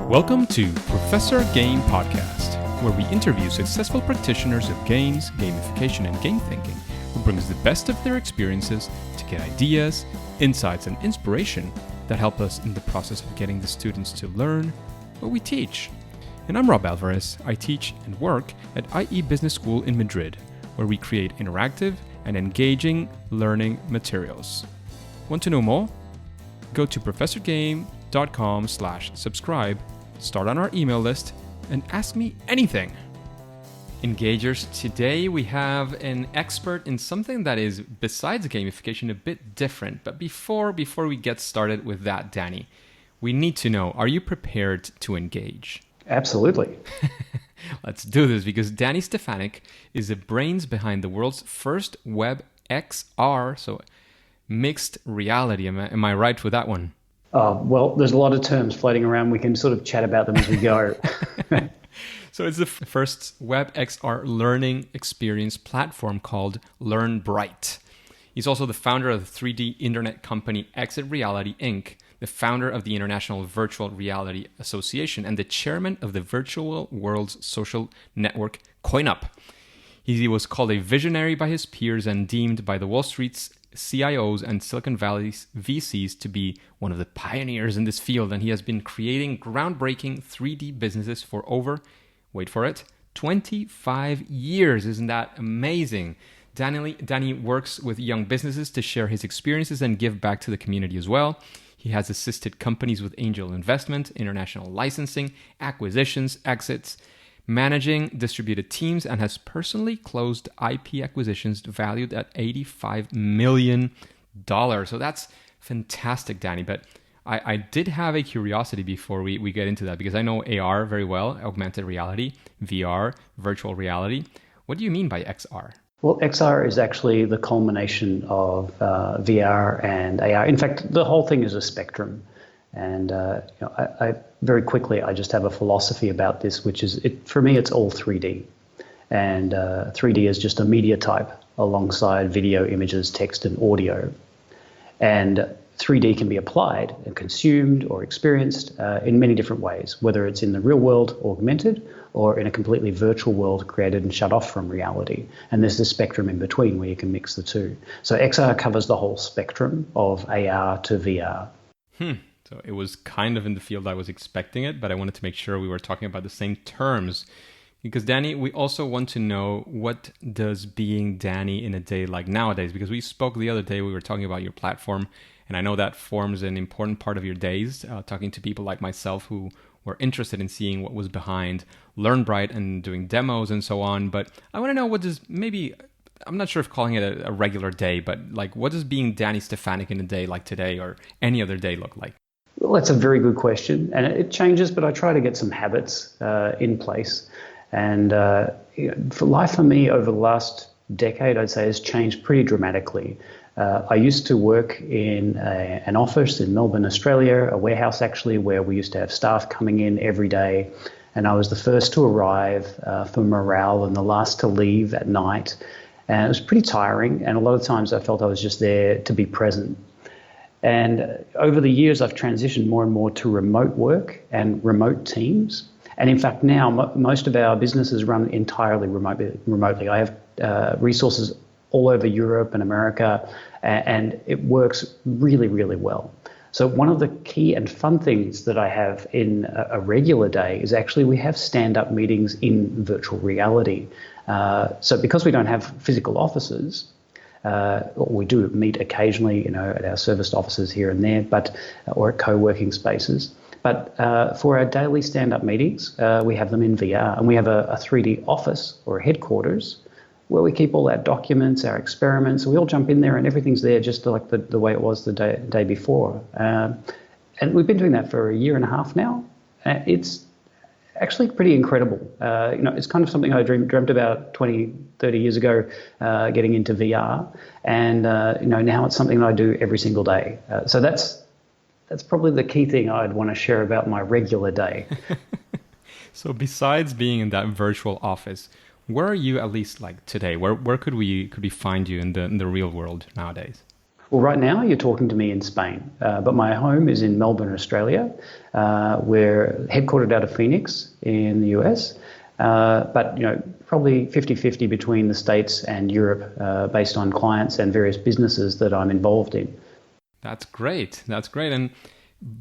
Welcome to Professor Game Podcast, where we interview successful practitioners of games, gamification, and game thinking who brings the best of their experiences to get ideas, insights, and inspiration that help us in the process of getting the students to learn what we teach. And I'm Rob Alvarez. I teach and work at IE Business School in Madrid, where we create interactive and engaging learning materials. Want to know more? Go to professorgame.com/subscribe, start on our email list, and ask me anything. Engagers, today we have an expert in something that is, besides gamification, a bit different. But before we get started with that, Danny, we need to know, are you prepared to engage? Absolutely. Let's do this, because Danny Stefanic is the brains behind the world's first WebXR, so mixed reality. Am I right with that one? Well, there's a lot of terms floating around. We can sort of chat about them as we go. So it's the first WebXR learning experience platform called LearnBrite. He's also the founder of the 3D internet company ExitReality Inc., the founder of the International Virtual Reality Association, and the chairman of the virtual world's social network, Koinup. He was called a visionary by his peers and deemed by the Wall Street's CIOs and Silicon Valley's VCs to be one of the pioneers in this field, and he has been creating groundbreaking 3D businesses for over, wait for it, 25 years. Isn't that amazing? Danny works with young businesses to share his experiences and give back to the community as well. He has assisted companies with angel investment, international licensing, acquisitions, exits, managing distributed teams, and has personally closed IP acquisitions valued at $85 million. So that's fantastic, Danny. But I did have a curiosity before we get into that, because I know AR very well, augmented reality, VR, virtual reality. What do you mean by XR? Well, XR is actually the culmination of VR and AR. In fact, the whole thing is a spectrum. And I very quickly, I just have a philosophy about this, which is, for me, it's all 3D. And 3D is just a media type alongside video, images, text, and audio. And 3D can be applied and consumed or experienced in many different ways, whether it's in the real world, augmented, or in a completely virtual world created and shut off from reality. And there's this spectrum in between where you can mix the two. So XR covers the whole spectrum of AR to VR. So it was kind of in the field I was expecting it, but I wanted to make sure we were talking about the same terms. Because Danny, we also want to know, what does being Danny in a day like nowadays? Because we spoke the other day, we were talking about your platform, and I know that forms an important part of your days, talking to people like myself who were interested in seeing what was behind LearnBrite and doing demos and so on. But I want to know, what does, maybe, I'm not sure if calling it a regular day, but like, what does being Danny Stefanic in a day like today or any other day look like? Well, that's a very good question, and it changes, but I try to get some habits in place. And for life for me over the last decade, I'd say, has changed pretty dramatically. I used to work in an office in Melbourne, Australia, a warehouse actually, where we used to have staff coming in every day, and I was the first to arrive for morale and the last to leave at night. And it was pretty tiring, and a lot of times I felt I was just there to be present. And over the years, I've transitioned more and more to remote work and remote teams. And in fact, now most of our businesses run entirely remotely. I have resources all over Europe and America, and it works really, really well. So one of the key and fun things that I have in a regular day is actually we have stand-up meetings in virtual reality. So because we don't have physical offices, we do meet occasionally, at our serviced offices here and there, or at co-working spaces. But for our daily stand-up meetings, we have them in VR, and we have a 3D office or headquarters where we keep all our documents, our experiments. We all jump in there, and everything's there just like the way it was the day before. And we've been doing that for a year and a half now. It's actually pretty incredible. It's kind of something I dreamt about 20, 30 years ago, getting into VR. And, now it's something that I do every single day. So that's probably the key thing I'd want to share about my regular day. So besides being in that virtual office, where are you, at least like today? Where could we find you in the real world nowadays? Well, right now you're talking to me in Spain, but my home is in Melbourne, Australia. We're headquartered out of Phoenix in the US, but probably 50-50 between the States and Europe, based on clients and various businesses that I'm involved in. That's great. That's great. And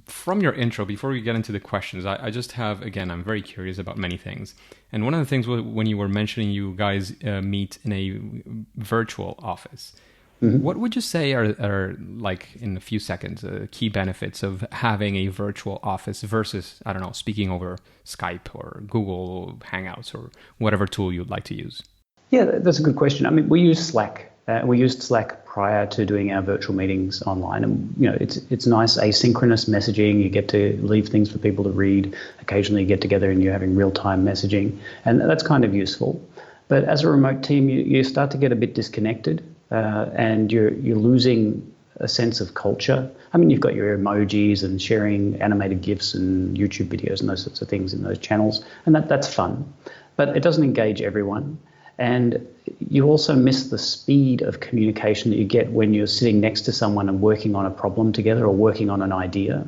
from your intro, before we get into the questions, I just have, again, I'm very curious about many things. And one of the things when you were mentioning you guys meet in a virtual office, what would you say are like, in a few seconds, key benefits of having a virtual office versus, I don't know, speaking over Skype or Google Hangouts or whatever tool you'd like to use? Yeah, that's a good question. I mean, we use Slack. We used Slack prior to doing our virtual meetings online, and it's nice asynchronous messaging. You get to leave things for people to read. Occasionally, you get together and you're having real-time messaging, and that's kind of useful. But as a remote team, you start to get a bit disconnected, and you're losing a sense of culture. I mean, you've got your emojis and sharing animated GIFs and YouTube videos and those sorts of things in those channels, and that's fun, but it doesn't engage everyone. And you also miss the speed of communication that you get when you're sitting next to someone and working on a problem together or working on an idea.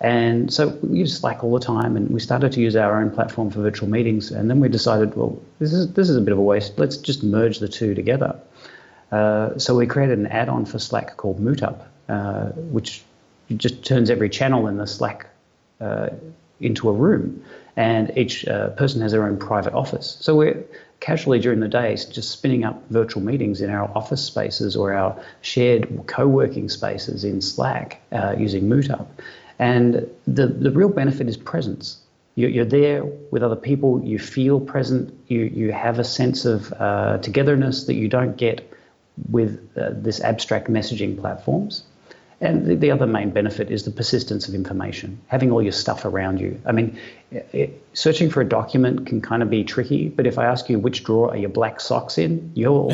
And so we use Slack all the time, and we started to use our own platform for virtual meetings. And then we decided, well, this is a bit of a waste. Let's just merge the two together. So we created an add-on for Slack called Mootup, which just turns every channel in the Slack into a room, and each person has their own private office. So we're casually during the day just spinning up virtual meetings in our office spaces or our shared co-working spaces in Slack using Mootup. And the real benefit is presence. You're there with other people, you feel present, you have a sense of togetherness that you don't get with this abstract messaging platforms. And the other main benefit is the persistence of information, having all your stuff around you. I mean, searching for a document can kind of be tricky, but if I ask you which drawer are your black socks in, you'll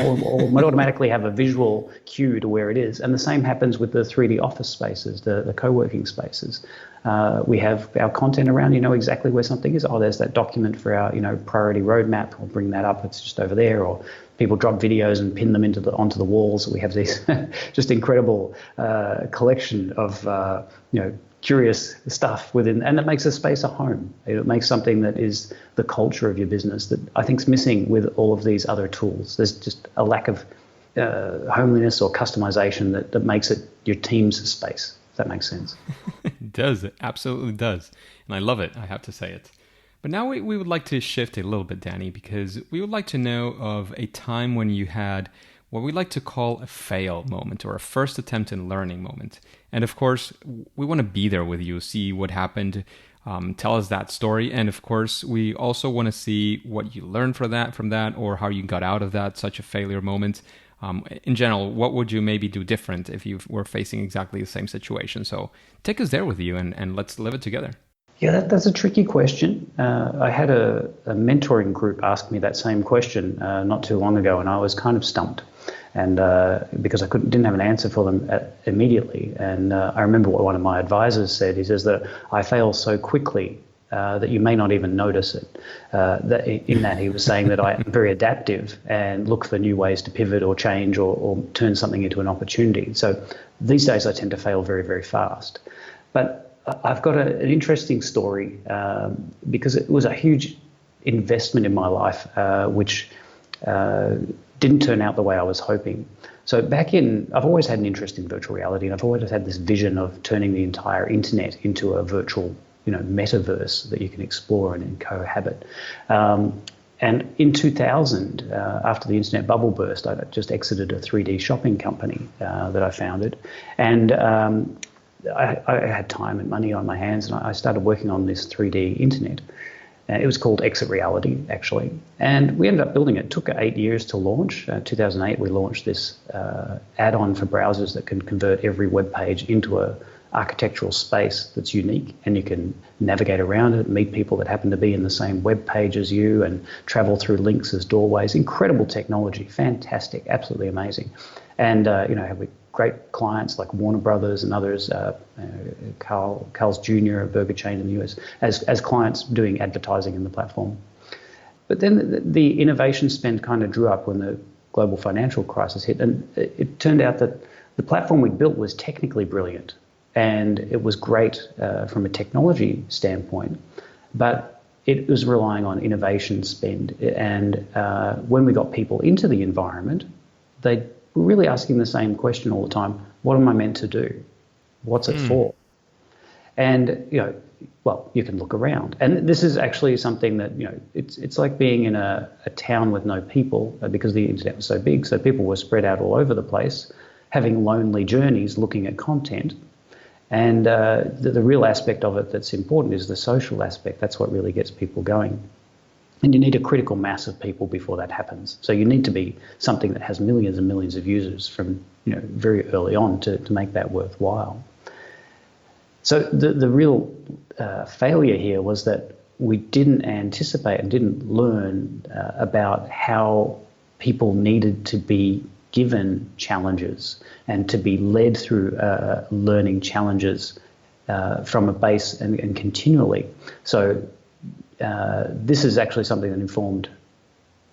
automatically have a visual cue to where it is. And the same happens with the 3D office spaces, the co-working spaces. We have our content around, you know exactly where something is. Oh, there's that document for our priority roadmap. We'll bring that up. It's just over there. Or people drop videos and pin them onto the walls. We have these just incredible collection of curious stuff within, and it makes a space a home. It makes something that is the culture of your business that I think is missing with all of these other tools. There's just a lack of homeliness or customization that makes it your team's space. If that makes sense. It does. It absolutely does. And I love it. I have to say it. But now we would like to shift a little bit, Danny, because we would like to know of a time when you had what we like to call a fail moment or a first attempt in learning moment. And of course, we want to be there with you, see what happened, tell us that story. And of course, we also want to see what you learned from that, or how you got out of that, such a failure moment. In general, what would you maybe do different if you were facing exactly the same situation? So take us there with you and let's live it together. Yeah, that's a tricky question. I had a mentoring group ask me that same question not too long ago, and I was kind of stumped, and because I didn't have an answer for them immediately. And I remember what one of my advisors said. He says that I fail so quickly that you may not even notice it. That he was saying that I am very adaptive and look for new ways to pivot or change or turn something into an opportunity. So these days I tend to fail very, very fast. But I've got an interesting story because it was a huge investment in my life, which didn't turn out the way I was hoping. So I've always had an interest in virtual reality, and I've always had this vision of turning the entire internet into a virtual metaverse that you can explore and cohabit. And in 2000, after the internet bubble burst, I just exited a 3D shopping company that I founded. And I had time and money on my hands, and I started working on this 3D internet. It was called ExitReality, actually. And we ended up building it. It took 8 years to launch. 2008, we launched this add-on for browsers that can convert every web page into a architectural space that's unique, and you can navigate around it, meet people that happen to be in the same web page as you, and travel through links as doorways. Incredible technology, fantastic, absolutely amazing. And have great clients like Warner Brothers and others, Carl's Jr., a burger chain in the US, as clients doing advertising in the platform. But then the innovation spend kind of drew up when the global financial crisis hit, and it turned out that The platform we built was technically brilliant, and it was great from a technology standpoint, but it was relying on innovation spend. And when we got people into the environment, they were really asking the same question all the time: what am I meant to do? What's it for? And, well, you can look around. And this is actually something that, it's like being in a town with no people, because the internet was so big. So people were spread out all over the place, having lonely journeys looking at content. And the real aspect of it that's important is the social aspect. That's what really gets people going. And you need a critical mass of people before that happens. So you need to be something that has millions and millions of users from, very early on to make that worthwhile. So the real failure here was that we didn't anticipate and didn't learn about how people needed to be given challenges and to be led through learning challenges from a base and continually. So this is actually something that informed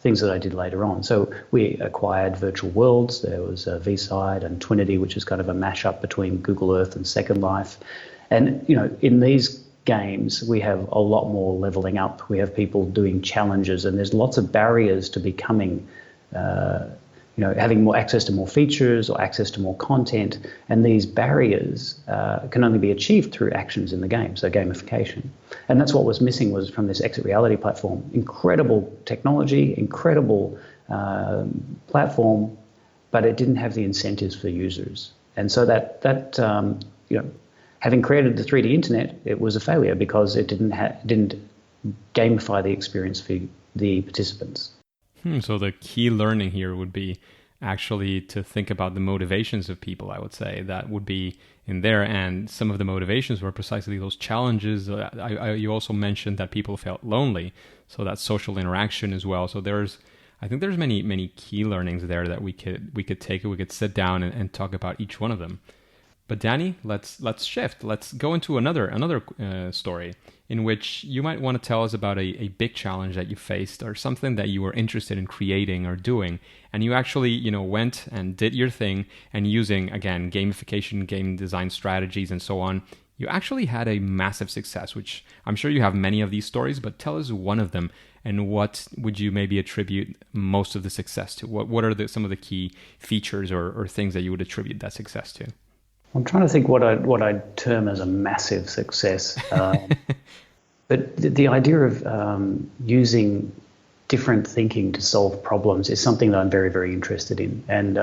things that I did later on. So we acquired virtual worlds. There was VSide and Twinity, which is kind of a mashup between Google Earth and Second Life. And, in these games, we have a lot more leveling up. We have people doing challenges, and there's lots of barriers to becoming, having more access to more features or access to more content. And these barriers can only be achieved through actions in the game, so gamification. And that's what was missing was from this ExitReality platform. Incredible technology, incredible platform, but it didn't have the incentives for users. And so having created the 3D internet, it was a failure because it didn't gamify the experience for the participants. So the key learning here would be actually to think about the motivations of people, I would say. That would be in there. And some of the motivations were precisely those challenges. You also mentioned that people felt lonely. So that social interaction as well. So I think there's many key learnings there that we could take. We could sit down and talk about each one of them. But Danny, let's shift. Let's go into another story in which you might want to tell us about a big challenge that you faced or something that you were interested in creating or doing, and you actually went and did your thing, and using, again, gamification, game design strategies, and so on, you actually had a massive success. Which I'm sure you have many of these stories, but tell us one of them, and what would you maybe attribute most of the success to? What are some of the key features or things that you would attribute that success to? I'm trying to think what I'd term as a massive success. But the idea of using different thinking to solve problems is something that I'm very, very interested in. And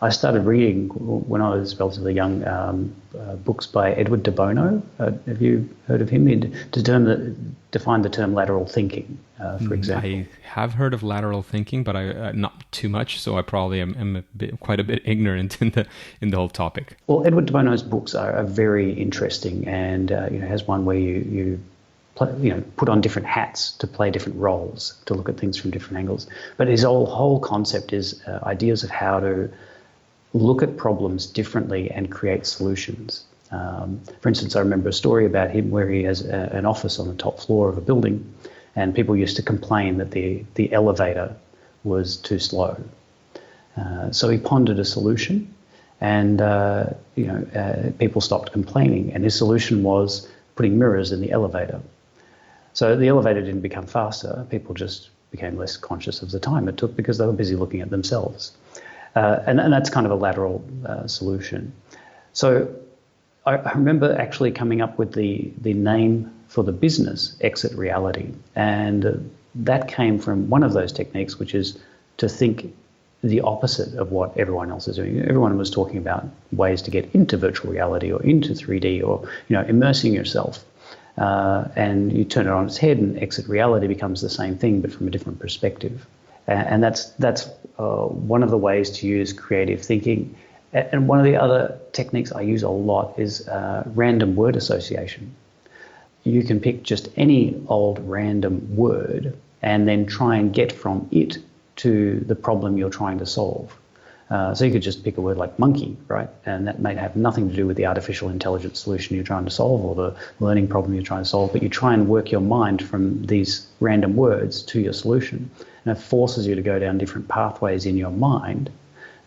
I started reading, when I was relatively young, books by Edward de Bono. Have you heard of him? He defined the term lateral thinking, for example. I have heard of lateral thinking, but I not too much, so I probably am quite a bit ignorant in the whole topic. Well, Edward de Bono's books are very interesting, and has one where you put on different hats to play different roles, to look at things from different angles. But his whole concept is ideas of how to look at problems differently and create solutions. For instance, I remember a story about him where he has an office on the top floor of a building, and people used to complain that the elevator was too slow. So he pondered a solution, and people stopped complaining. And his solution was putting mirrors in the elevator. So the elevator didn't become faster. People just became less conscious of the time it took because they were busy looking at themselves. And that's kind of a lateral solution. So I remember actually coming up with the name for the business, ExitReality. And that came from one of those techniques, which is to think the opposite of what everyone else is doing. Everyone was talking about ways to get into virtual reality or into 3D or immersing yourself. And you turn it on its head, and ExitReality becomes the same thing, but from a different perspective. And that's one of the ways to use creative thinking. And one of the other techniques I use a lot is random word association. You can pick just any old random word and then try and get from it to the problem you're trying to solve. So you could just pick a word like monkey, right? And that may have nothing to do with the artificial intelligence solution you're trying to solve or the learning problem you're trying to solve, but you try and work your mind from these random words to your solution. And it forces you to go down different pathways in your mind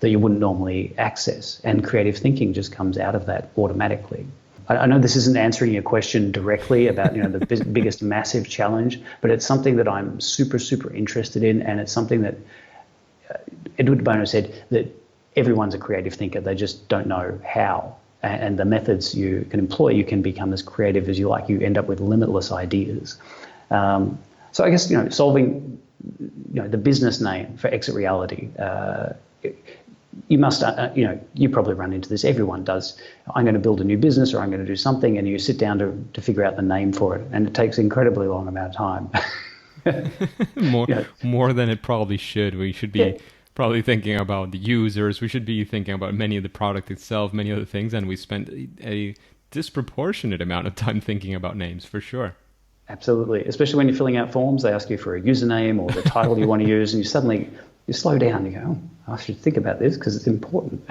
that you wouldn't normally access. And creative thinking just comes out of that automatically. I know this isn't answering your question directly about the biggest massive challenge, but it's something that I'm super, super interested in, and it's something that Edward Bono said that everyone's a creative thinker, they just don't know how. And the methods you can employ, you can become as creative as you like. You end up with limitless ideas. So I guess solving the business name for ExitReality. You must, you probably run into this. Everyone does. I'm going to build a new business, or I'm going to do something, and you sit down to figure out the name for it, and it takes an incredibly long amount of time. More than it probably should. We should be probably thinking about the users. We should be thinking about many of the product itself, many other things, and we spend a disproportionate amount of time thinking about names, for sure. Absolutely, especially when you're filling out forms. They ask you for a username or the title you want to use, and you slow down. You go, I should think about this because it's important.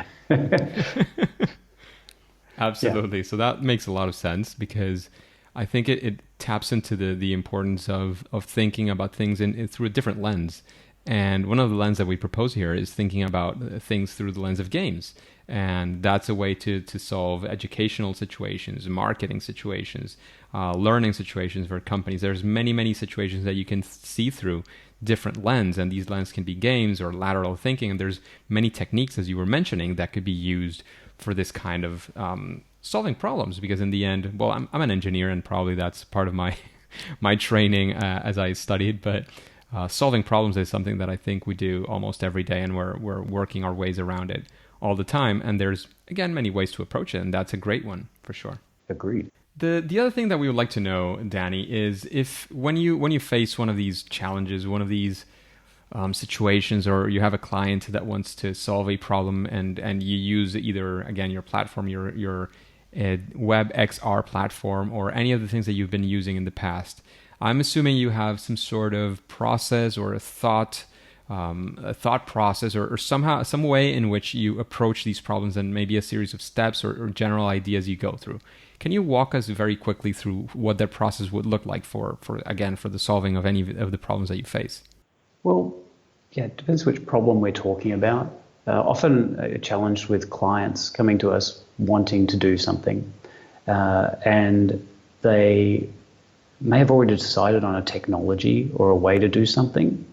Absolutely. Yeah. So that makes a lot of sense, because I think it taps into the importance of thinking about things through a different lens. And one of the lenses that we propose here is thinking about things through the lens of games. And that's a way to solve educational situations, marketing situations, learning situations for companies. There's many, many situations that you can see through different lens, and these lenses can be games or lateral thinking. And there's many techniques, as you were mentioning, that could be used for this kind of solving problems. Because in the end, well, I'm an engineer, and probably that's part of my my training as I studied, but solving problems is something that I think we do almost every day, and we're working our ways around it all the time. And there's, again, many ways to approach it, and that's a great one for sure. Agreed. The other thing that we would like to know, Danny, is if when you face one of these challenges, one of these situations, or you have a client that wants to solve a problem, and you use either, again, your platform, your WebXR platform, or any of the things that you've been using in the past, I'm assuming you have some sort of process or a thought process, or somehow some way in which you approach these problems, and maybe a series of steps or general ideas you go through. Can you walk us very quickly through what that process would look like for the solving of any of the problems that you face? Well, yeah, it depends which problem we're talking about. Often challenged with clients coming to us wanting to do something, and they may have already decided on a technology or a way to do something,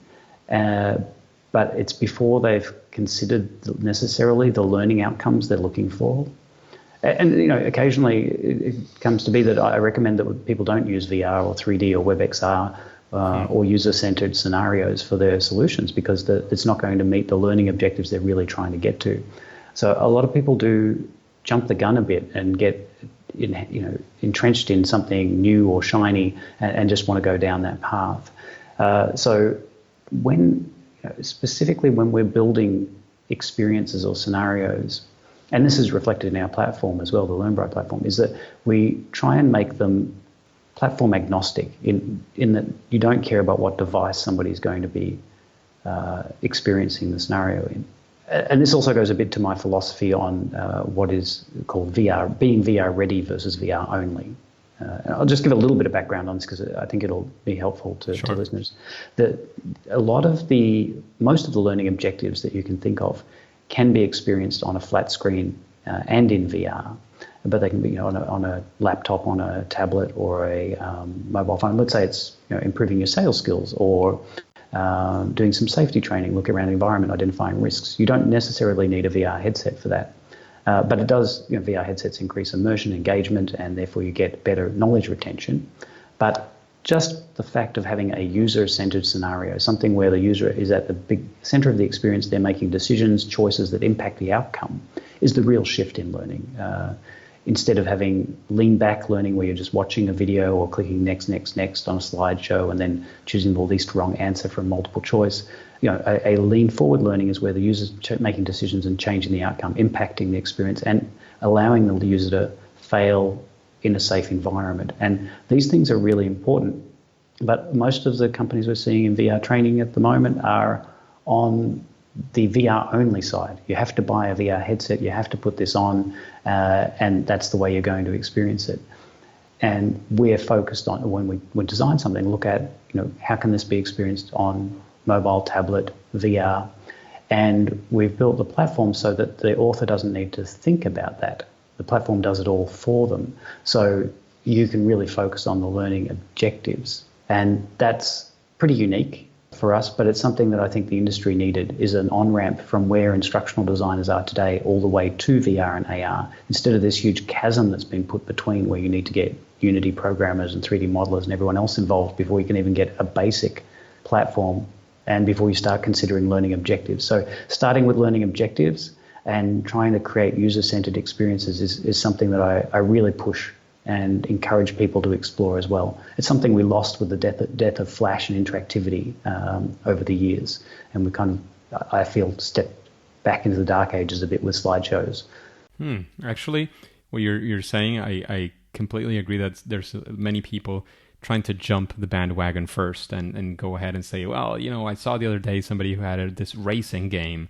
but it's before they've considered necessarily the learning outcomes they're looking for. And occasionally it comes to be that I recommend that people don't use VR or 3D or WebXR or user-centered scenarios for their solutions, because it's not going to meet the learning objectives they're really trying to get to. So a lot of people do jump the gun a bit and get entrenched in something new or shiny, and just want to go down that path. So specifically when we're building experiences or scenarios, and this is reflected in our platform as well, the LearnBrite platform, is that we try and make them platform agnostic in that you don't care about what device somebody's going to be experiencing the scenario in. And this also goes a bit to my philosophy on what is called VR, being VR ready versus VR only. I'll just give a little bit of background on this because I think it'll be helpful to listeners. Most of the learning objectives that you can think of can be experienced on a flat screen and in VR, but they can be on a laptop, on a tablet, or a mobile phone. Let's say it's improving your sales skills, or doing some safety training, looking around the environment, identifying risks. You don't necessarily need a VR headset for that. But it does, VR headsets increase immersion, engagement, and therefore you get better knowledge retention. But just the fact of having a user-centered scenario, something where the user is at the big center of the experience, they're making decisions, choices that impact the outcome, is the real shift in learning. Instead of having lean-back learning where you're just watching a video or clicking next on a slideshow and then choosing the least wrong answer from multiple choice, a lean-forward learning is where the user's making decisions and changing the outcome, impacting the experience, and allowing the user to fail in a safe environment. And these things are really important. But most of the companies we're seeing in VR training at the moment are on the VR only side. You have to buy a VR headset, you have to put this on, and that's the way you're going to experience it. And we're focused on, when we design something, look at, how can this be experienced on mobile, tablet, VR, And we've built the platform so that the author doesn't need to think about that. The platform does it all for them. So you can really focus on the learning objectives. And that's pretty unique for us, but it's something that I think the industry needed, is an on-ramp from where instructional designers are today all the way to VR and AR, instead of this huge chasm that's been put between where you need to get Unity programmers and 3D modelers and everyone else involved before you can even get a basic platform and before you start considering learning objectives. So starting with learning objectives and trying to create user-centered experiences is something that I really push and encourage people to explore as well. It's something we lost with the death of Flash and interactivity over the years. And we kind of, I feel, stepped back into the dark ages a bit with slideshows. Actually, what you're saying, I completely agree that there's many people trying to jump the bandwagon first and go ahead and say, well, I saw the other day somebody who had this racing game.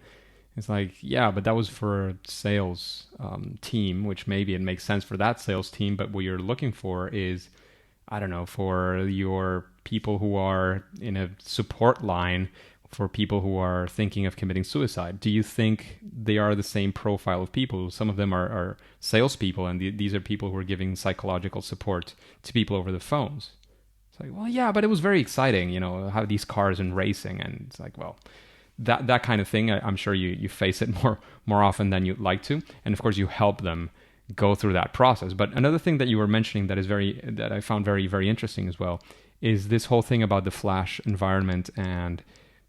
It's like, yeah, but that was for a sales team, which maybe it makes sense for that sales team. But what you're looking for is, I don't know, for your people who are in a support line, for people who are thinking of committing suicide. Do you think they are the same profile of people? Some of them are salespeople, and these are people who are giving psychological support to people over the phones. It's like, well, yeah, but it was very exciting, how these cars and racing. And it's like, well, that kind of thing, I'm sure you face it more often than you'd like to. And of course, you help them go through that process. But another thing that you were mentioning that I found very, very interesting as well is this whole thing about the Flash environment and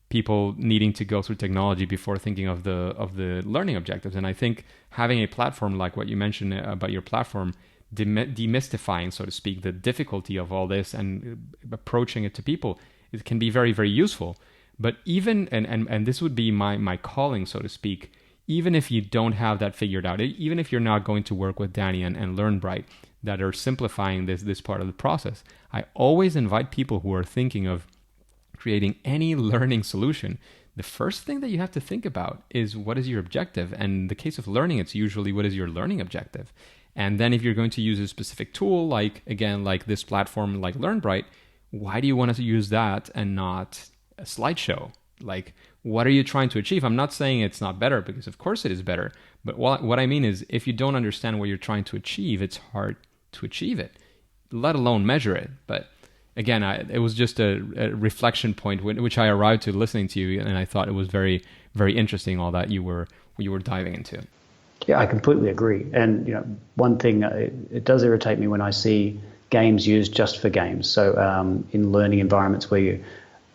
people needing to go through technology before thinking of the learning objectives. And I think having a platform like what you mentioned about your platform, demystifying, so to speak, the difficulty of all this and approaching it to people, it can be very, very useful. But even, and this would be my calling, so to speak, even if you don't have that figured out, even if you're not going to work with Danny and LearnBrite that are simplifying this part of the process, I always invite people who are thinking of creating any learning solution. The first thing that you have to think about is, what is your objective? And in the case of learning, it's usually, what is your learning objective? And then if you're going to use a specific tool, like this platform like LearnBrite, why do you want to use that and not a slideshow? Like, what are you trying to achieve? I'm not saying it's not better, because of course it is better. But what I mean is, if you don't understand what you're trying to achieve, it's hard to achieve it, let alone measure it. But again, it was just a reflection point which I arrived to listening to you, and I thought it was very, very interesting, all that you were diving into. Yeah, I completely agree. And one thing, it does irritate me when I see games used just for games. So in learning environments where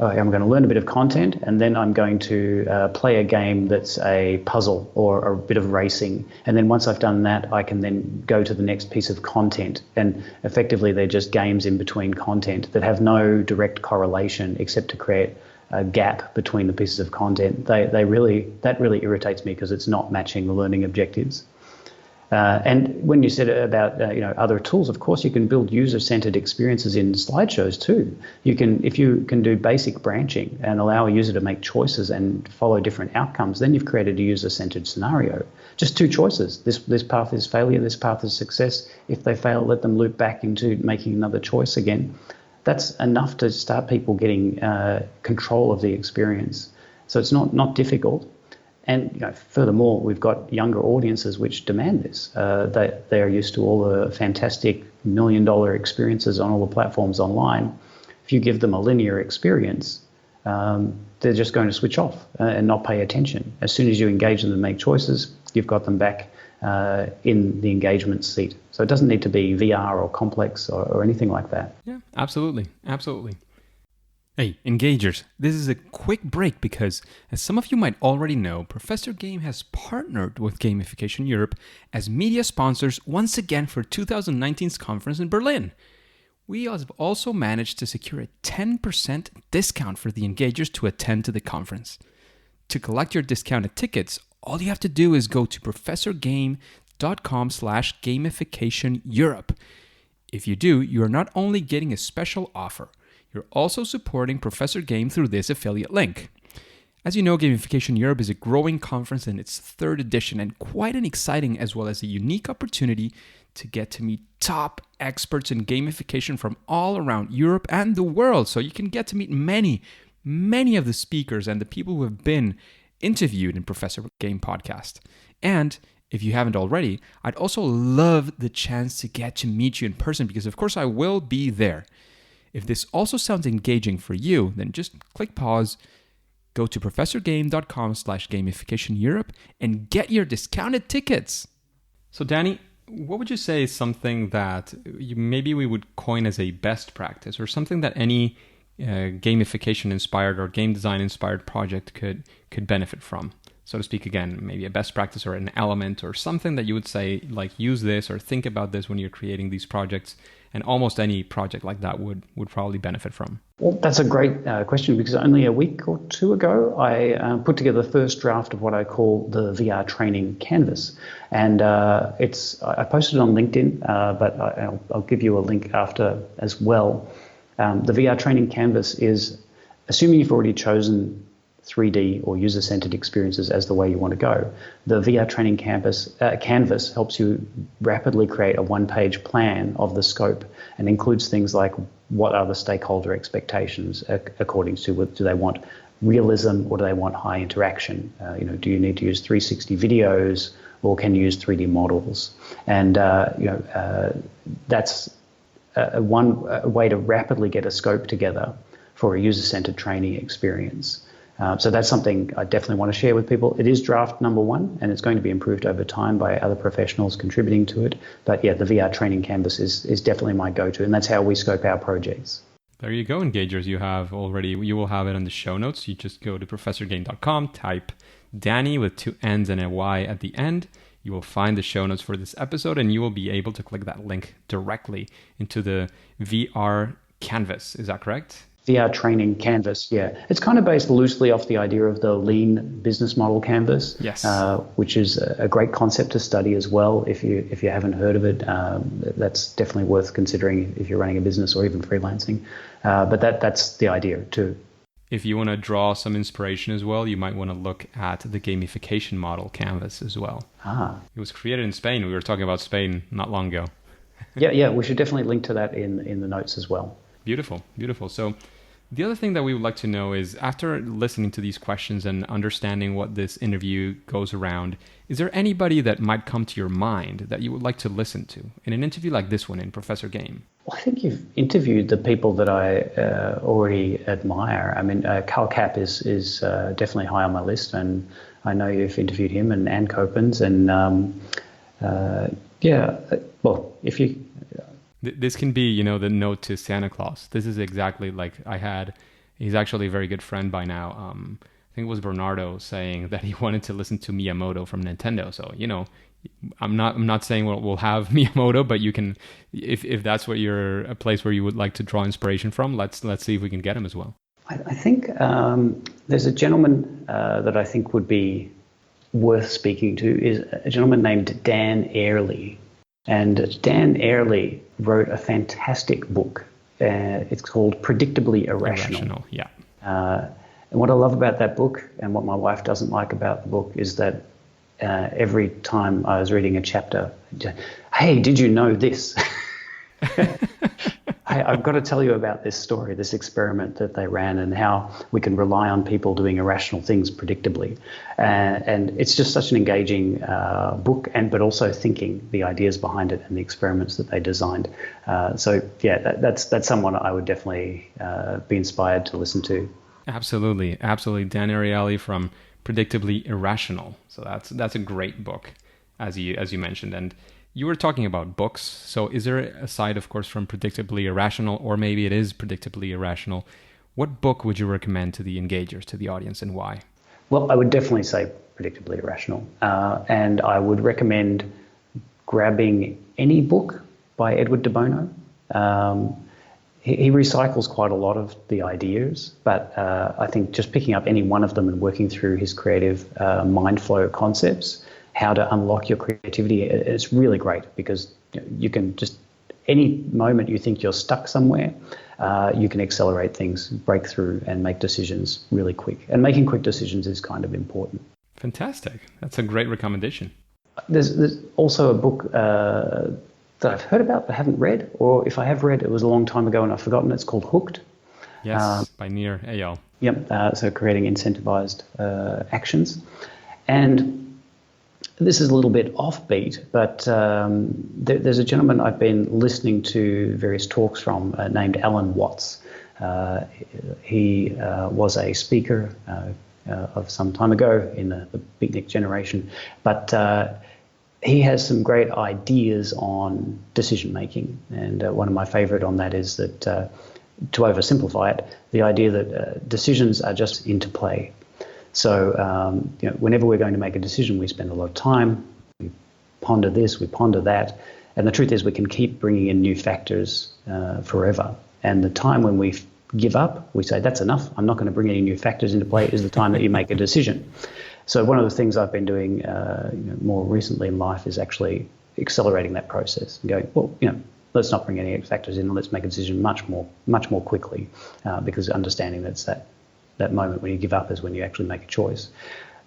I'm going to learn a bit of content, and then I'm going to play a game that's a puzzle or a bit of racing. And then once I've done that, I can then go to the next piece of content. And effectively, they're just games in between content that have no direct correlation except to create a gap between the pieces of content. That really irritates me, because it's not matching the learning objectives. And when you said about other tools, of course you can build user-centered experiences in slideshows too. If you can do basic branching and allow a user to make choices and follow different outcomes, then you've created a user-centered scenario. Just two choices. This path is failure, this path is success. If they fail, let them loop back into making another choice again. That's enough to start people getting control of the experience. So it's not difficult. And furthermore, we've got younger audiences which demand this. They are used to all the fantastic $1 million experiences on all the platforms online. If you give them a linear experience, they're just going to switch off and not pay attention. As soon as you engage them and make choices, you've got them back in the engagement seat. So it doesn't need to be VR or complex or anything like that. Yeah, absolutely. Hey, engagers, this is a quick break because, as some of you might already know, Professor Game has partnered with Gamification Europe as media sponsors once again for 2019's conference in Berlin. We have also managed to secure a 10% discount for the engagers to attend to the conference. To collect your discounted tickets, all you have to do is go to professorgame.com/gamificationeurope. If you do, you are not only getting a special offer, you're also supporting Professor Game through this affiliate link. As you know, Gamification Europe is a growing conference in its third edition, and quite an exciting as well as a unique opportunity to get to meet top experts in gamification from all around Europe and the world. So you can get to meet many of the speakers and the people who have been interviewed in Professor Game Podcast. And if you haven't already, I'd also love the chance to get to meet you in person because, of course, I will be there. If this also sounds engaging for you, then just click pause, go to professorgame.com/gamificationeurope and get your discounted tickets. So, Danny, what would you say is something that maybe we would coin as a best practice or something that any gamification-inspired or game design-inspired project could benefit from? So to speak, again, maybe a best practice or an element or something that you would say, like, use this or think about this when you're creating these projects, and almost any project like that would probably benefit from. Well, that's a great question because only a week or two ago, I put together the first draft of what I call the VR training canvas. And I posted it on LinkedIn, but I'll give you a link after as well. The VR training canvas is, assuming you've already chosen 3D or user-centered experiences as the way you want to go, the VR training canvas helps you rapidly create a one-page plan of the scope and includes things like what are the stakeholder expectations according to do they want realism or do they want high interaction? Do you need to use 360 videos or can you use 3D models? And that's one way to rapidly get a scope together for a user-centered training experience. So that's something I definitely want to share with people. It is draft number 1, and it's going to be improved over time by other professionals contributing to it. But yeah, the VR training canvas is definitely my go-to, and that's how we scope our projects. There you go, engagers. You will have it in the show notes. You just go to professorgame.com, type Danny with 2 N's and a Y at the end. You will find the show notes for this episode, and you will be able to click that link directly into the VR canvas. Is that correct? VR training canvas, yeah. It's kind of based loosely off the idea of the lean business model canvas, yes, which is a great concept to study as well. If you haven't heard of it, that's definitely worth considering if you're running a business or even freelancing. But that's the idea too. If you want to draw some inspiration as well, you might want to look at the gamification model canvas as well. It was created in Spain. We were talking about Spain not long ago. Yeah, we should definitely link to that in the notes as well. Beautiful. So the other thing that we would like to know is, after listening to these questions and understanding what this interview goes around, is there anybody that might come to your mind that you would like to listen to in an interview like this one in Professor Game? Well, I think you've interviewed the people that I already admire. I mean, Carl Kapp is definitely high on my list, and I know you've interviewed him and Ann Copens, and if you... This can be, the note to Santa Claus. This is exactly like he's actually a very good friend by now. I think it was Bernardo saying that he wanted to listen to Miyamoto from Nintendo. So, I'm not saying we'll have Miyamoto, but you can, if that's what you're a place where you would like to draw inspiration from, let's see if we can get him as well. I think there's a gentleman that I think would be worth speaking to, is a gentleman named Dan Airley. And Dan Airley wrote a fantastic book. It's called Predictably Irrational. Yeah. And what I love about that book, and what my wife doesn't like about the book, is that every time I was reading a chapter, hey, did you know this? I've got to tell you about this story, this experiment that they ran, and how we can rely on people doing irrational things predictably. And it's just such an engaging book, but also thinking the ideas behind it and the experiments that they designed. That's someone I would definitely be inspired to listen to. Absolutely. Dan Ariely from Predictably Irrational. So that's a great book, as you mentioned. And you were talking about books. So is there, aside, of course, from Predictably Irrational, or maybe it is Predictably Irrational, what book would you recommend to the engagers, to the audience, and why? Well, I would definitely say Predictably Irrational. And I would recommend grabbing any book by Edward de Bono. He recycles quite a lot of the ideas, but I think just picking up any one of them and working through his creative mind flow concepts, how to unlock your creativity, it's really great, because you can just, any moment you think you're stuck somewhere, you can accelerate things, break through, and make decisions really quick. And making quick decisions is kind of important. Fantastic. That's a great recommendation. There's also a book that I've heard about but haven't read, or if I have read, it was a long time ago and I've forgotten. It's called Hooked. Yes, by Near AL. Yep. So creating incentivized actions. And this is a little bit offbeat, but there's a gentleman I've been listening to various talks from named Alan Watts. He was a speaker of some time ago in the beatnik generation, but he has some great ideas on decision making. And one of my favorite on that is that, to oversimplify it, the idea that decisions are just interplay. So, whenever we're going to make a decision, we spend a lot of time, we ponder this, we ponder that. And the truth is we can keep bringing in new factors forever. And the time when we give up, we say, that's enough, I'm not going to bring any new factors into play, is the time that you make a decision. So one of the things I've been doing more recently in life is actually accelerating that process and going, well, let's not bring any factors in, let's make a decision much more quickly, because understanding that's that moment when you give up is when you actually make a choice.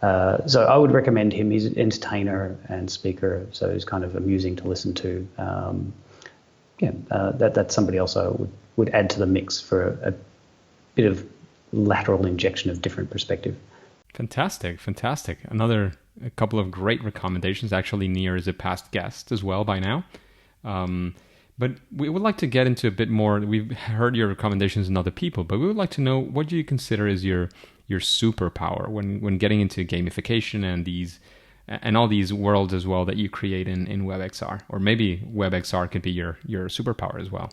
So I would recommend him. He's an entertainer and speaker, so he's kind of amusing to listen to. That's somebody else I would add to the mix for a bit of lateral injection of different perspective. Fantastic. A couple of great recommendations. Actually, Near is a past guest as well by now. But we would like to get into a bit more. We've heard your recommendations in other people, but we would like to know, what do you consider is your superpower when getting into gamification and all these worlds as well that you create in WebXR? Or maybe WebXR could be your superpower as well.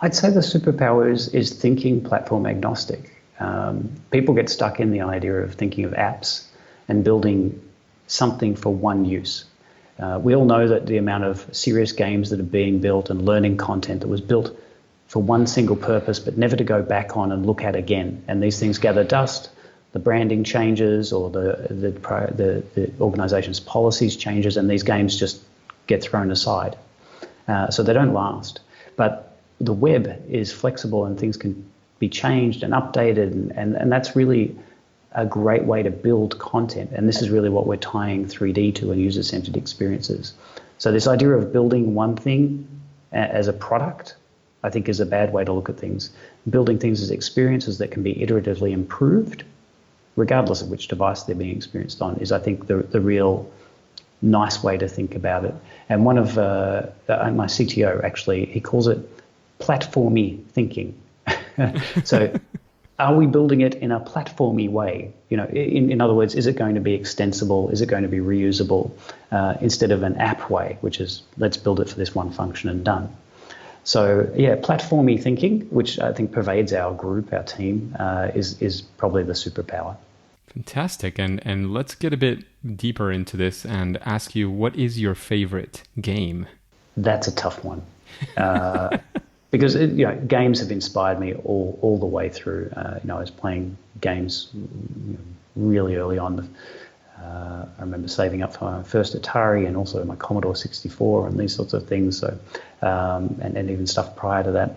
I'd say the superpower is thinking platform agnostic. People get stuck in the idea of thinking of apps and building something for one use. We all know that the amount of serious games that are being built and learning content that was built for one single purpose but never to go back on and look at again. And these things gather dust, the branding changes, or the organization's policies changes, and these games just get thrown aside. So they don't last. But the web is flexible and things can be changed and updated, and that's really a great way to build content. And this is really what we're tying 3D to and user-centered experiences. So this idea of building one thing as a product, I think, is a bad way to look at things. Building things as experiences that can be iteratively improved, regardless of which device they're being experienced on, is, I think, the real nice way to think about it. And one of my CTO, actually, he calls it platformy thinking. So are we building it in a platformy way? In other words, is it going to be extensible? Is it going to be reusable? Instead of an app way, which is, let's build it for this one function and done. So platformy thinking, which I think pervades our group, our team, is probably the superpower. Fantastic. And let's get a bit deeper into this and ask you, what is your favorite game? That's a tough one. Because games have inspired me all the way through. I was playing games really early on. I remember saving up for my first Atari and also my Commodore 64 and these sorts of things. So, and even stuff prior to that.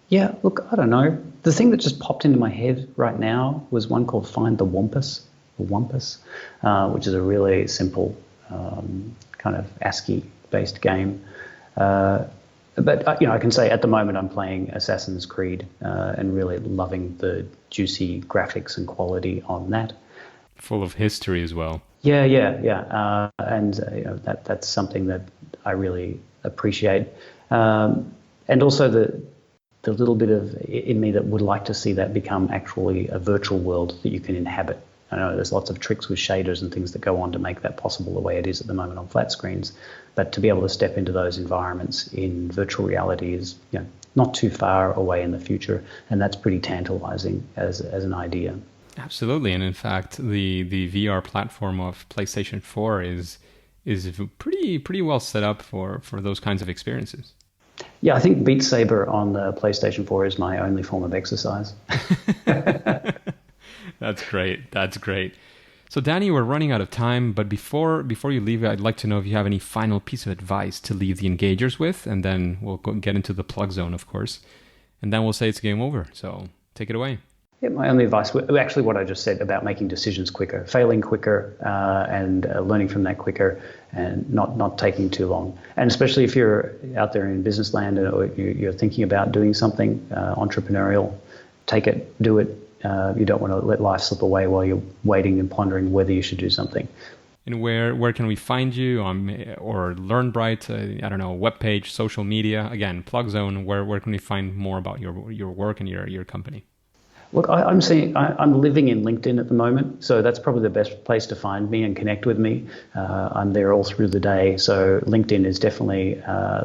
Yeah, look, I don't know. The thing that just popped into my head right now was one called Find the Wampus, which is a really simple kind of ASCII-based game. But I can say at the moment I'm playing Assassin's Creed and really loving the juicy graphics and quality on that. Full of history as well. Yeah. And that's something that I really appreciate. And also the little bit of in me that would like to see that become actually a virtual world that you can inhabit. I know there's lots of tricks with shaders and things that go on to make that possible the way it is at the moment on flat screens. But to be able to step into those environments in virtual reality is not too far away in the future. And that's pretty tantalizing as an idea. Absolutely. And in fact, the VR platform of PlayStation 4 is pretty well set up for those kinds of experiences. Yeah, I think Beat Saber on the PlayStation 4 is my only form of exercise. That's great. So Danny, we're running out of time, but before you leave, I'd like to know if you have any final piece of advice to leave the engagers with, and then we'll get into the plug zone, of course, and then we'll say it's game over. So take it away. Yeah, my only advice, actually what I just said about making decisions quicker, failing quicker and learning from that quicker and not taking too long. And especially if you're out there in business land or you're thinking about doing something entrepreneurial, take it, do it. You don't want to let life slip away while you're waiting and pondering whether you should do something. And where can we find you or LearnBrite? I don't know, webpage, social media. Again, Plug Zone. Where can we find more about your work and your company? Look, I'm living in LinkedIn at the moment, so that's probably the best place to find me and connect with me. I'm there all through the day, so LinkedIn is definitely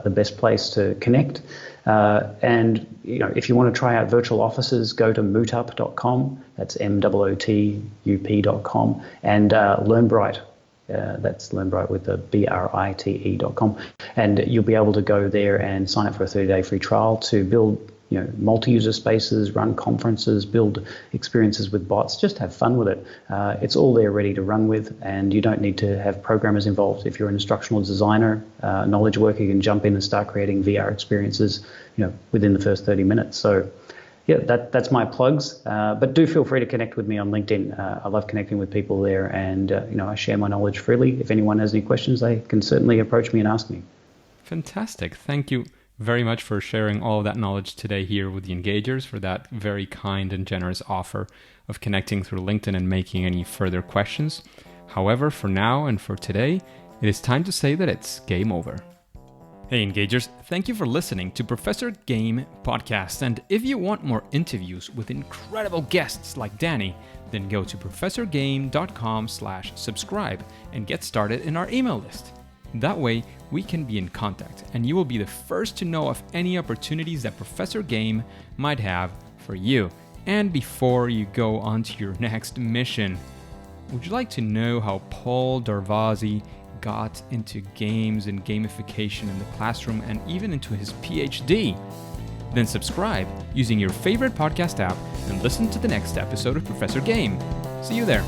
the best place to connect. And if you want to try out virtual offices, go to mootup.com. That's MOOTUP.com, and LearnBrite. That's LearnBrite with the BRITE.com, and you'll be able to go there and sign up for a 30-day free trial to build multi-user spaces, run conferences, build experiences with bots, just have fun with it. It's all there ready to run with, and you don't need to have programmers involved. If you're an instructional designer, knowledge worker, you can jump in and start creating VR experiences, within the first 30 minutes. So yeah, that's my plugs. But do feel free to connect with me on LinkedIn. I love connecting with people there, and I share my knowledge freely. If anyone has any questions, they can certainly approach me and ask me. Fantastic. Thank you very much for sharing all of that knowledge today here with the Engagers, for that very kind and generous offer of connecting through LinkedIn and making any further questions. However, for now and for today, it is time to say that it's game over. Hey Engagers, thank you for listening to Professor Game Podcast. And if you want more interviews with incredible guests like Danny, then go to professorgame.com/subscribe and get started in our email list. That way, we can be in contact, and you will be the first to know of any opportunities that Professor Game might have for you. And before you go on to your next mission, would you like to know how Paul Darvasi got into games and gamification in the classroom and even into his PhD? Then subscribe using your favorite podcast app and listen to the next episode of Professor Game. See you there.